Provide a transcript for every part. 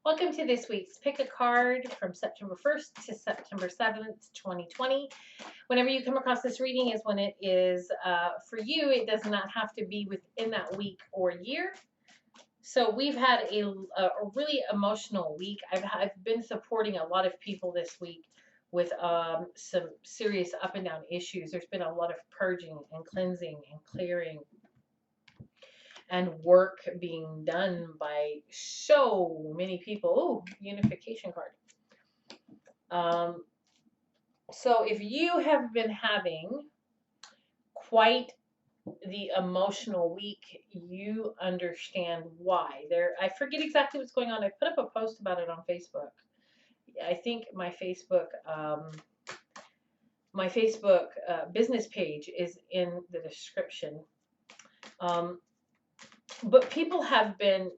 Welcome to this week's Pick a Card from September 1st to September 7th, 2020. Whenever you come across this reading is when it is for you. It does not have to be within that week or year. So we've had a really emotional week. I've been supporting a lot of people this week with some serious up and down issues. There's been a lot of purging and cleansing and clearing and work being done by so many people. Oh, unification card. So if you have been having quite the emotional week, you understand why. I forget exactly what's going on. I put up a post about it on Facebook. I think my Facebook business page is in the description. But people have been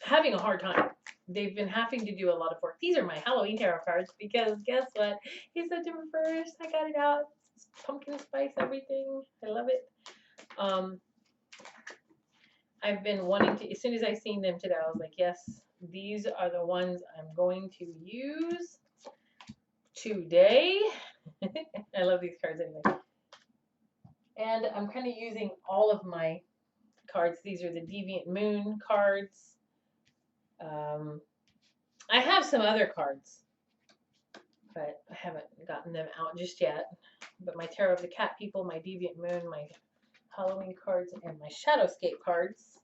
having a hard time. They've been having to do a lot of work. These are my Halloween tarot cards because guess what? It's September 1st. I got it out. It's pumpkin spice everything. I love it. I've been wanting to, as soon as I seen them today, I was like, yes, these are the ones I'm going to use today. I love these cards anyway. And I'm kind of using all of my cards. These are the Deviant Moon cards. I have some other cards, but I haven't gotten them out just yet. But my Tarot of the Cat People, my Deviant Moon, my Halloween cards, and my Shadowscape cards.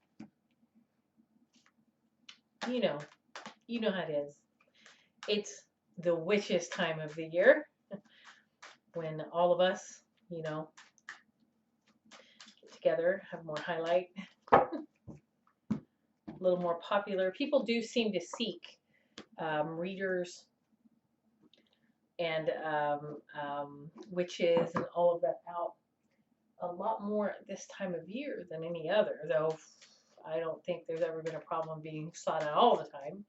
You know how it is. It's the witch's time of the year when all of us, get together, have more highlight, a little more popular. People do seem to seek readers and witches and all of that out a lot more at this time of year than any other, though I don't think there's ever been a problem being sought out all the time.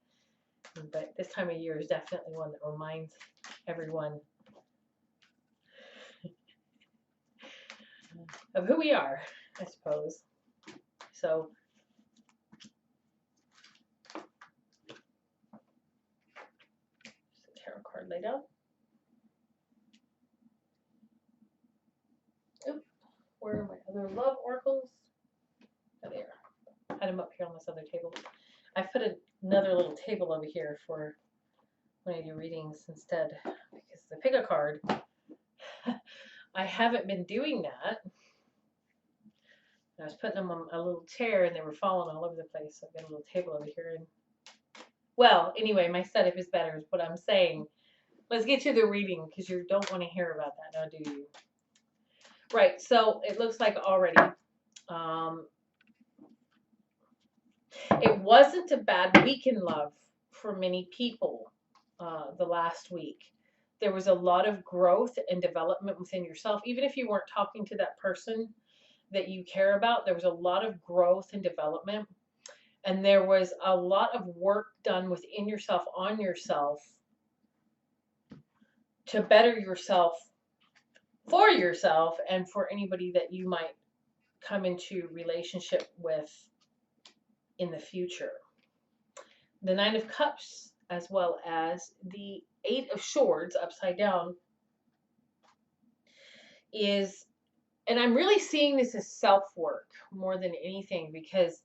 But this time of year is definitely one that reminds everyone of who we are, I suppose. So just a tarot card laid out. Oop, where are my other love oracles? Oh, there. I had them up here on this other table. I've put another little table over here for when I do readings instead, because the pick a card, I haven't been doing that. I was putting them on a little chair and they were falling all over the place. So I've got a little table over here. And well, anyway, my setup is better is what I'm saying. Let's get to the reading because you don't want to hear about that now, do you? Right, so it looks like already it wasn't a bad week in love for many people the last week. There was a lot of growth and development within yourself. Even if you weren't talking to that person that you care about, there was a lot of growth and development. And there was a lot of work done within yourself, on yourself, to better yourself, for yourself, and for anybody that you might come into relationship with in the future. The Nine of Cups, as well as the Eight of Swords upside down, is, and I'm really seeing this as self-work more than anything, because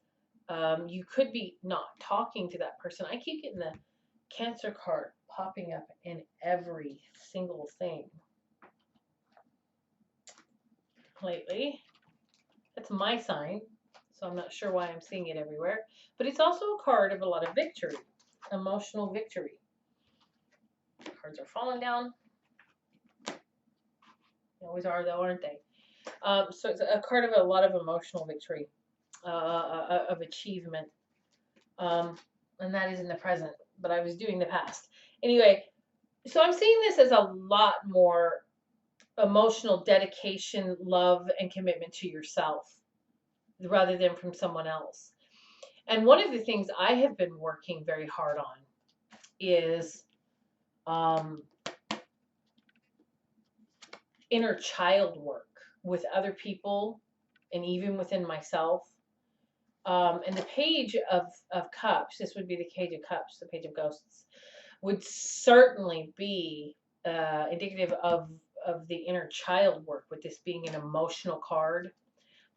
you could be not talking to that person. I keep getting the Cancer card popping up in every single thing lately. That's my sign, so I'm not sure why I'm seeing it everywhere. But it's also a card of a lot of victory, emotional victory. Cards are falling down. They always are, though, aren't they? So it's a card of a lot of emotional victory, of achievement. And that is in the present, but I was doing the past. Anyway, so I'm seeing this as a lot more emotional dedication, love, and commitment to yourself rather than from someone else. And one of the things I have been working very hard on is inner child work with other people and even within myself. And the page of cups, this would be the Page of Cups, the Page of Ghosts, would certainly be indicative of the inner child work, with this being an emotional card,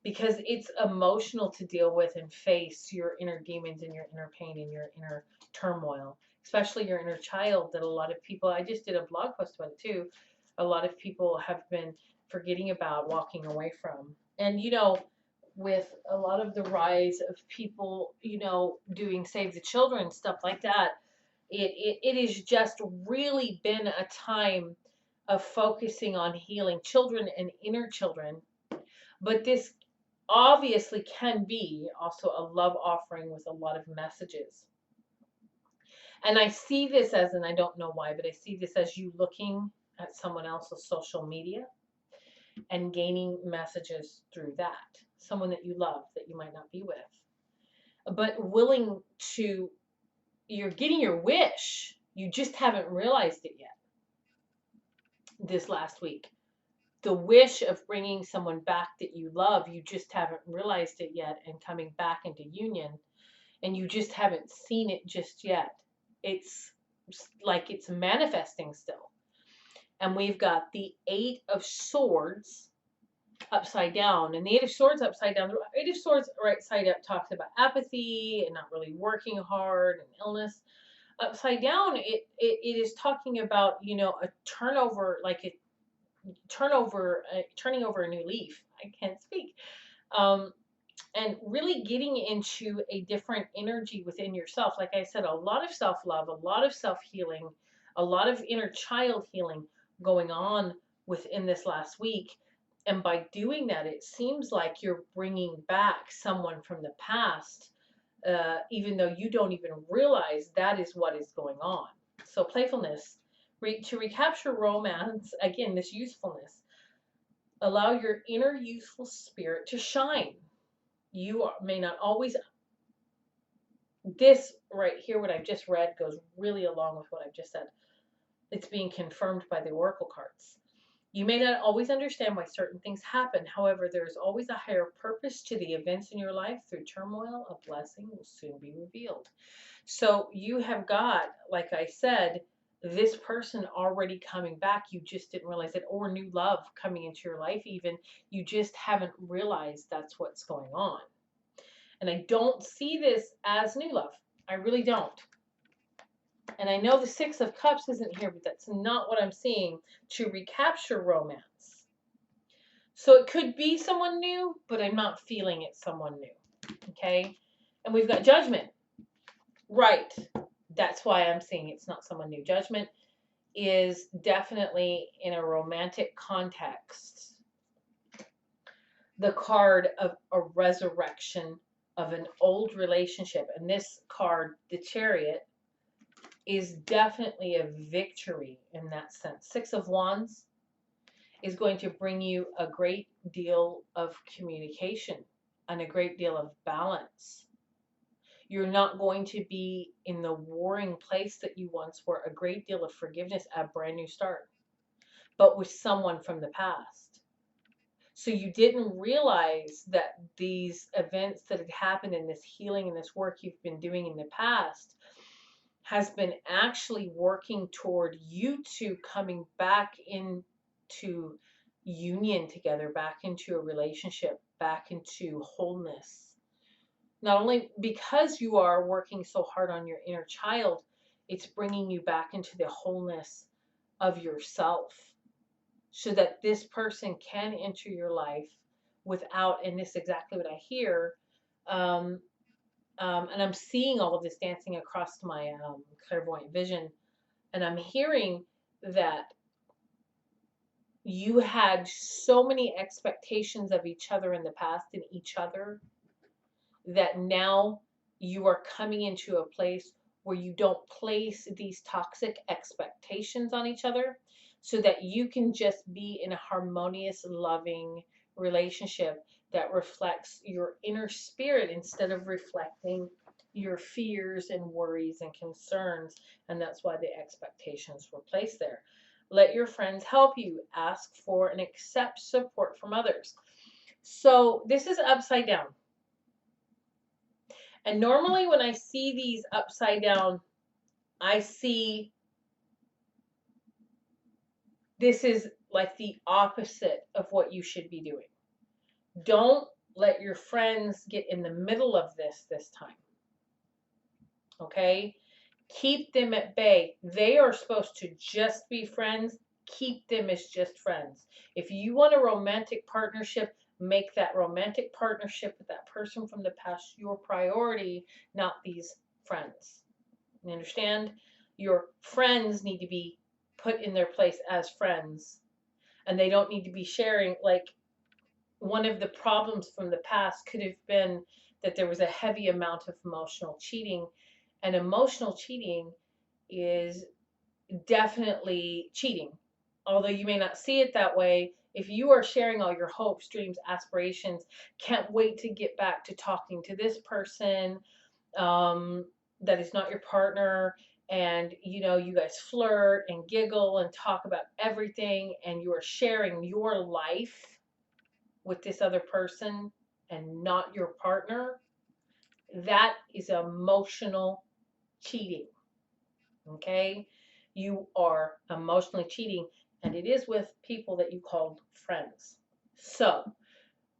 because it's emotional to deal with and face your inner demons and your inner pain and your inner turmoil, especially your inner child, that a lot of people, I just did a blog post about it too, a lot of people have been forgetting about, walking away from. And with a lot of the rise of people, doing Save the Children, stuff like that, it has just really been a time of focusing on healing children and inner children. But this obviously can be also a love offering with a lot of messages. And I see this as, and I don't know why, but I see this as you looking at someone else's social media and gaining messages through that. Someone that you love that you might not be with, but willing to, you're getting your wish. You just haven't realized it yet this last week. The wish of bringing someone back that you love, you just haven't realized it yet, and coming back into union, and you just haven't seen it just yet. It's like it's manifesting still. And we've got the Eight of Swords upside down. And the Eight of Swords upside down, the Eight of Swords right side up talks about apathy and not really working hard and illness. Upside down, it is talking about, a turnover, like a turning over a new leaf. I can't speak. And really getting into a different energy within yourself. Like I said, a lot of self-love, a lot of self-healing, a lot of inner child healing going on within this last week. And by doing that, it seems like you're bringing back someone from the past, even though you don't even realize that is what is going on. So playfulness, to recapture romance, again, this youthfulness, allow your inner youthful spirit to shine. You may not always, this right here, what I've just read, goes really along with what I've just said. It's being confirmed by the oracle cards. You may not always understand why certain things happen. However, there is always a higher purpose to the events in your life. Through turmoil, a blessing will soon be revealed. So you have got, like I said, this person already coming back. You just didn't realize it, or new love coming into your life even. You just haven't realized that's what's going on. And I don't see this as new love. I really don't. And I know the Six of Cups isn't here, but that's not what I'm seeing. To recapture romance. So it could be someone new, but I'm not feeling it's someone new. Okay? And we've got Judgment. Right. That's why I'm seeing it's not someone new. Judgment is definitely in a romantic context the card of a resurrection of an old relationship. And this card, the Chariot, is definitely a victory in that sense. Six of Wands is going to bring you a great deal of communication and a great deal of balance. You're not going to be in the warring place that you once were. A great deal of forgiveness, a brand new start, but with someone from the past. So you didn't realize that these events that had happened in this healing and this work you've been doing in the past has been actually working toward you two coming back into union together, back into a relationship, back into wholeness. Not only because you are working so hard on your inner child, it's bringing you back into the wholeness of yourself, so that this person can enter your life without, and this is exactly what I hear, and I'm seeing all of this dancing across my clairvoyant vision, and I'm hearing that you had so many expectations of each other in the past and each other, that now you are coming into a place where you don't place these toxic expectations on each other, so that you can just be in a harmonious, loving relationship that reflects your inner spirit instead of reflecting your fears and worries and concerns. And that's why the expectations were placed there. Let your friends help you. Ask for and accept support from others. So this is upside down. And normally when I see these upside down, I see this is like the opposite of what you should be doing. Don't let your friends get in the middle of this time. Okay? Keep them at bay. They are supposed to just be friends. Keep them as just friends. If you want a romantic partnership, make that romantic partnership with that person from the past your priority, not these friends. You understand? Your friends need to be put in their place as friends, and they don't need to be sharing. Like, one of the problems from the past could have been that there was a heavy amount of emotional cheating, and emotional cheating is definitely cheating. Although you may not see it that way, if you are sharing all your hopes, dreams, aspirations, can't wait to get back to talking to this person that is not your partner, and you guys flirt and giggle and talk about everything, and you are sharing your life with this other person and not your partner, that is emotional cheating. Okay? You are emotionally cheating, and it is with people that you called friends. So,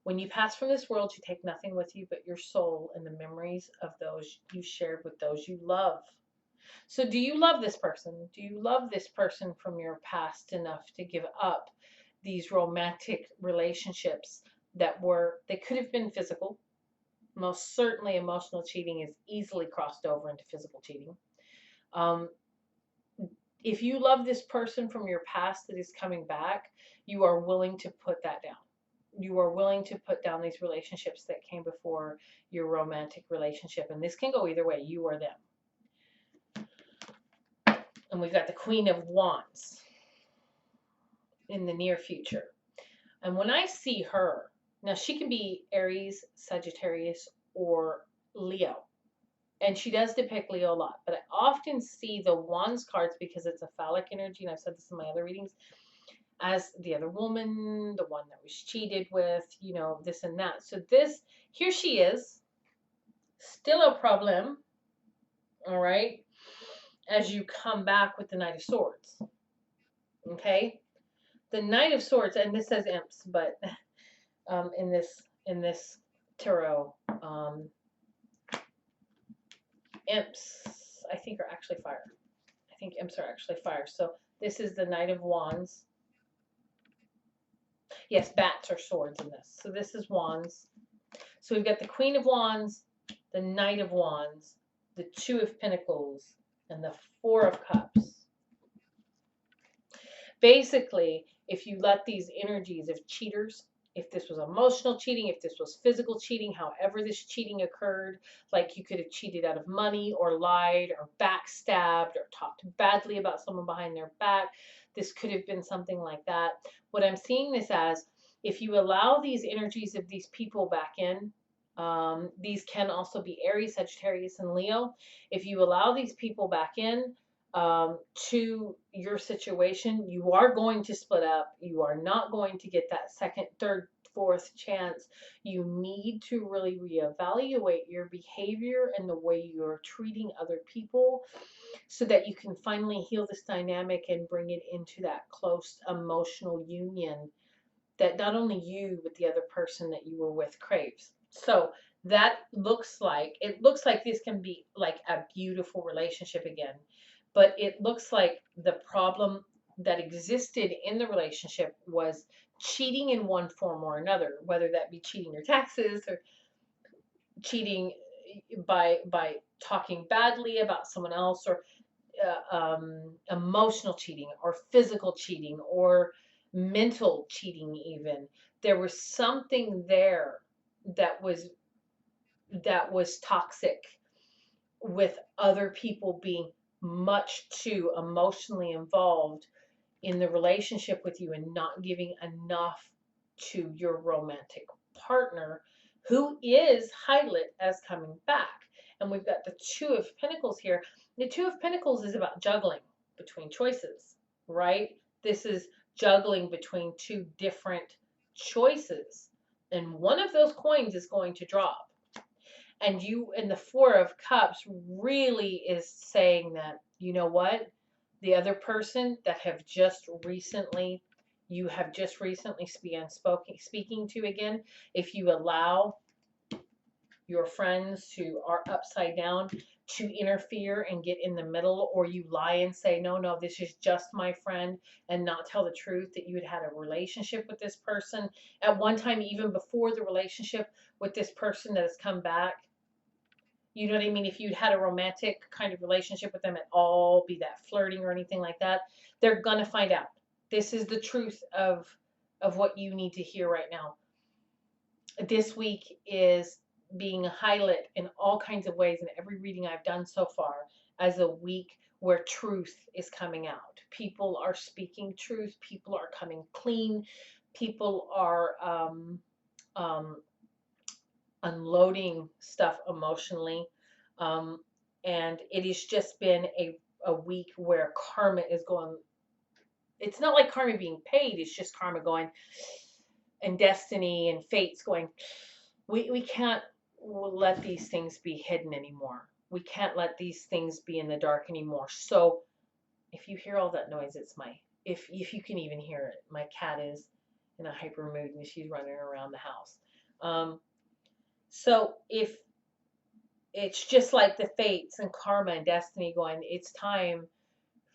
when you pass from this world, you take nothing with you but your soul and the memories of those you shared with those you love. So, do you love this person? Do you love this person from your past enough to give up these romantic relationships they could have been physical? Most certainly, emotional cheating is easily crossed over into physical cheating. Um, if you love this person from your past that is coming back, you are willing to put that down. You are willing to put down these relationships that came before your romantic relationship. And this can go either way, you or them. And we've got the Queen of Wands in the near future. And when I see her, now she can be Aries, Sagittarius, or Leo. And she does depict Leo a lot, but I often see the Wands cards because it's a phallic energy, and I've said this in my other readings, as the other woman, the one that was cheated with, this and that. So here she is, still a problem, all right, as you come back with the Knight of Swords. Okay? The Knight of Swords, and this says imps, but in this tarot, imps, I think, are actually fire. I think imps are actually fire. So this is the Knight of Wands. Yes, bats are swords in this. So this is Wands. So we've got the Queen of Wands, the Knight of Wands, the Two of Pentacles, and the Four of Cups. Basically, if you let these energies of cheaters, if this was emotional cheating, if this was physical cheating, however this cheating occurred, like you could have cheated out of money or lied or backstabbed or talked badly about someone behind their back, this could have been something like that. What I'm seeing this as, if you allow these energies of these people back in, these can also be Aries, Sagittarius, and Leo. If you allow these people back in, to your situation, you are going to split up. You are not going to get that second, third, fourth chance. You need to really reevaluate your behavior and the way you're treating other people so that you can finally heal this dynamic and bring it into that close emotional union that not only you, but the other person that you were with craves. So it looks like this can be like a beautiful relationship again. But it looks like the problem that existed in the relationship was cheating in one form or another, whether that be cheating your taxes or cheating by talking badly about someone else, or emotional cheating, or physical cheating, or mental cheating even. There was something there that was toxic, with other people being much too emotionally involved in the relationship with you and not giving enough to your romantic partner, who is highlighted as coming back. And we've got the Two of Pentacles here. The Two of Pentacles is about juggling between choices, right? This is juggling between two different choices. And one of those coins is going to drop. And the Four of Cups really is saying that, you know what? The other person that you have just recently speaking to again, if you allow your friends who are upside down to interfere and get in the middle, or you lie and say, no, no, this is just my friend, and not tell the truth that you had a relationship with this person at one time, even before the relationship with this person that has come back. You know what I mean? If you'd had a romantic kind of relationship with them at all, be that flirting or anything like that, they're gonna find out. This is the truth of what you need to hear right now. This week is being highlighted in all kinds of ways in every reading I've done so far as a week where truth is coming out. People are speaking truth. People are coming clean. People are unloading stuff emotionally. Um, and it has just been a week where karma is going. It's not like karma being paid. It's just karma going, and destiny and fate's going, we can't let these things be hidden anymore. We can't let these things be in the dark anymore. So if you hear all that noise, it's if you can even hear it, my cat is in a hyper mood and she's running around the house. So if it's just like the fates and karma and destiny going, it's time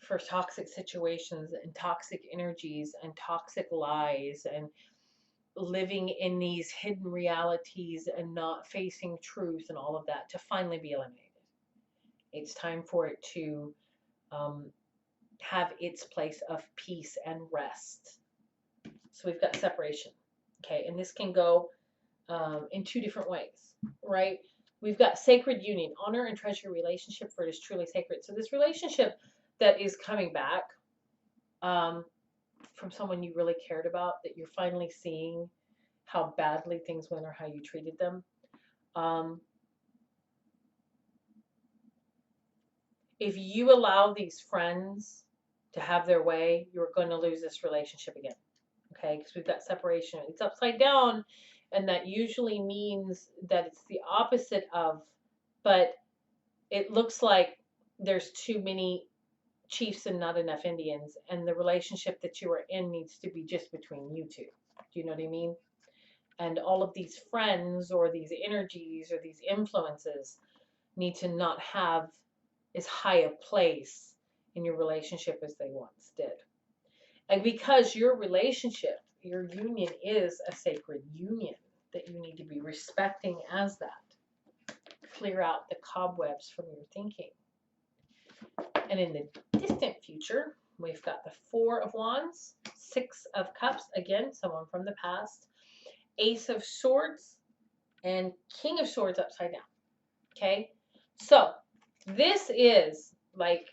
for toxic situations and toxic energies and toxic lies and living in these hidden realities and not facing truth and all of that to finally be eliminated. It's time for it to have its place of peace and rest. So we've got separation. Okay, and this can go in two different ways, right? We've got sacred union, honor and treasure relationship, for it is truly sacred. So this relationship that is coming back from someone you really cared about, that you're finally seeing how badly things went or how you treated them. If you allow these friends to have their way, you're going to lose this relationship again. Okay, because we've got separation. It's upside down, and that usually means that it's the opposite of, but it looks like there's too many chiefs and not enough Indians, and the relationship that you are in needs to be just between you two. Do you know what I mean? And all of these friends or these energies or these influences need to not have as high a place in your relationship as they once did. And because your relationship, your union is a sacred union that you need to be respecting as that. Clear out the cobwebs from your thinking. And in the distant future, we've got the Four of Wands, Six of Cups, again, someone from the past, Ace of Swords, and King of Swords upside down. Okay? So, this is like,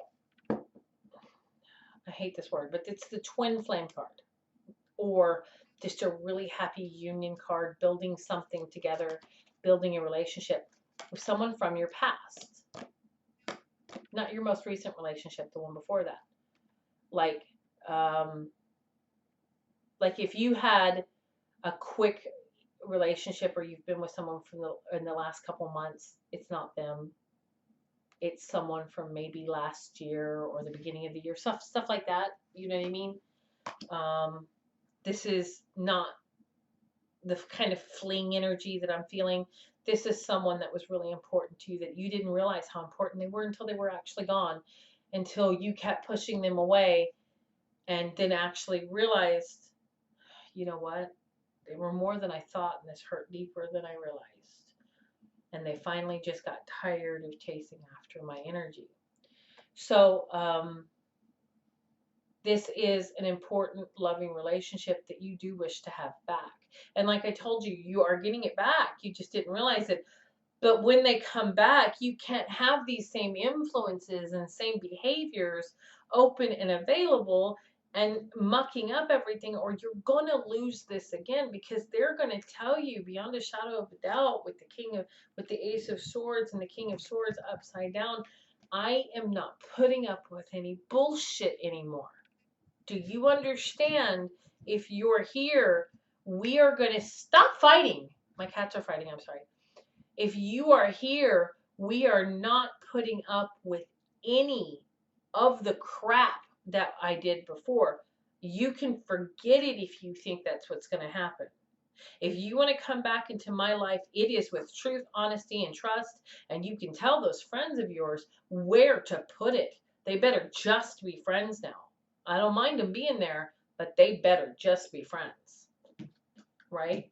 I hate this word, but it's the twin flame card, or just a really happy union card, building something together, building a relationship with someone from your past. Not your most recent relationship, the one before that. Like if you had a quick relationship, or you've been with someone in the last couple months, it's not them. It's someone from maybe last year or the beginning of the year, stuff like that. You know what I mean? This is not the kind of fleeing energy that I'm feeling. This is someone that was really important to you that you didn't realize how important they were until they were actually gone, until you kept pushing them away and then actually realized, you know what? They were more than I thought, and this hurt deeper than I realized. And they finally just got tired of chasing after my energy. So this is an important, loving relationship that you do wish to have back. And like I told you, you are getting it back. You just didn't realize it. But when they come back, you can't have these same influences and same behaviors open and available and mucking up everything, or you're going to lose this again, because they're going to tell you beyond a shadow of a doubt, with the Ace of Swords and the King of Swords upside down, I am not putting up with any bullshit anymore. Do you understand? If you're here, we are going to stop fighting. My cats are fighting, I'm sorry. If you are here, we are not putting up with any of the crap that I did before. You can forget it if you think that's what's going to happen. If you want to come back into my life, it is with truth, honesty, and trust. And you can tell those friends of yours where to put it. They better just be friends now. I don't mind them being there, but they better just be friends. Right?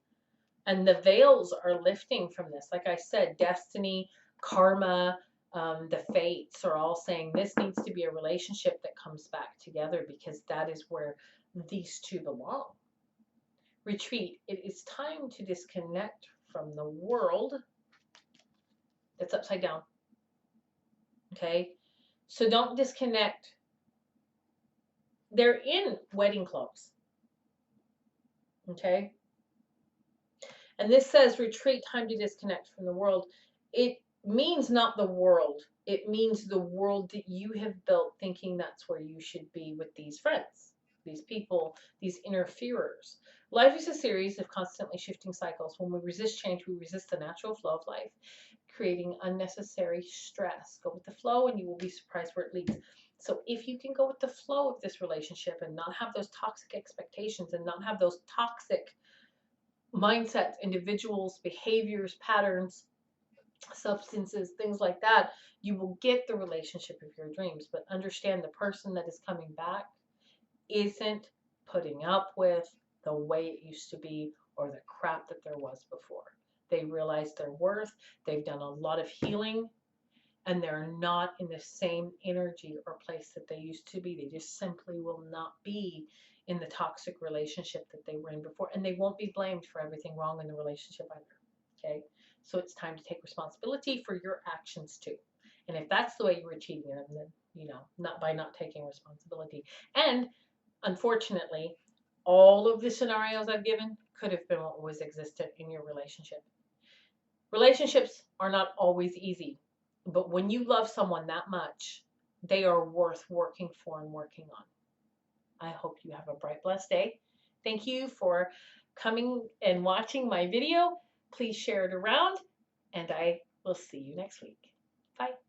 And the veils are lifting from this. Like I said, destiny, karma, the fates are all saying this needs to be a relationship that comes back together, because that is where these two belong. Retreat. It is time to disconnect from the world that's upside down. Okay? So don't disconnect. They're in wedding clothes. Okay? And this says retreat, time to disconnect from the world. It means not the world. It means the world that you have built thinking that's where you should be with these friends, these people, these interferers. Life is a series of constantly shifting cycles. When we resist change, we resist the natural flow of life, creating unnecessary stress. Go with the flow and you will be surprised where it leads. So if you can go with the flow of this relationship and not have those toxic expectations and not have those toxic mindsets, individuals, behaviors, patterns, substances, things like that, you will get the relationship of your dreams. But understand the person that is coming back isn't putting up with the way it used to be or the crap that there was before. They realize their worth, they've done a lot of healing, and they're not in the same energy or place that they used to be. They just simply will not be in the toxic relationship that they were in before, and they won't be blamed for everything wrong in the relationship either. Okay, so it's time to take responsibility for your actions too. And if that's the way you were cheating them, then not by not taking responsibility. And unfortunately, all of the scenarios I've given could have been what was existed in your relationship. Relationships are not always easy, but when you love someone that much, they are worth working for and working on. I hope you have a bright, blessed day. Thank you for coming and watching my video. Please share it around, and I will see you next week. Bye.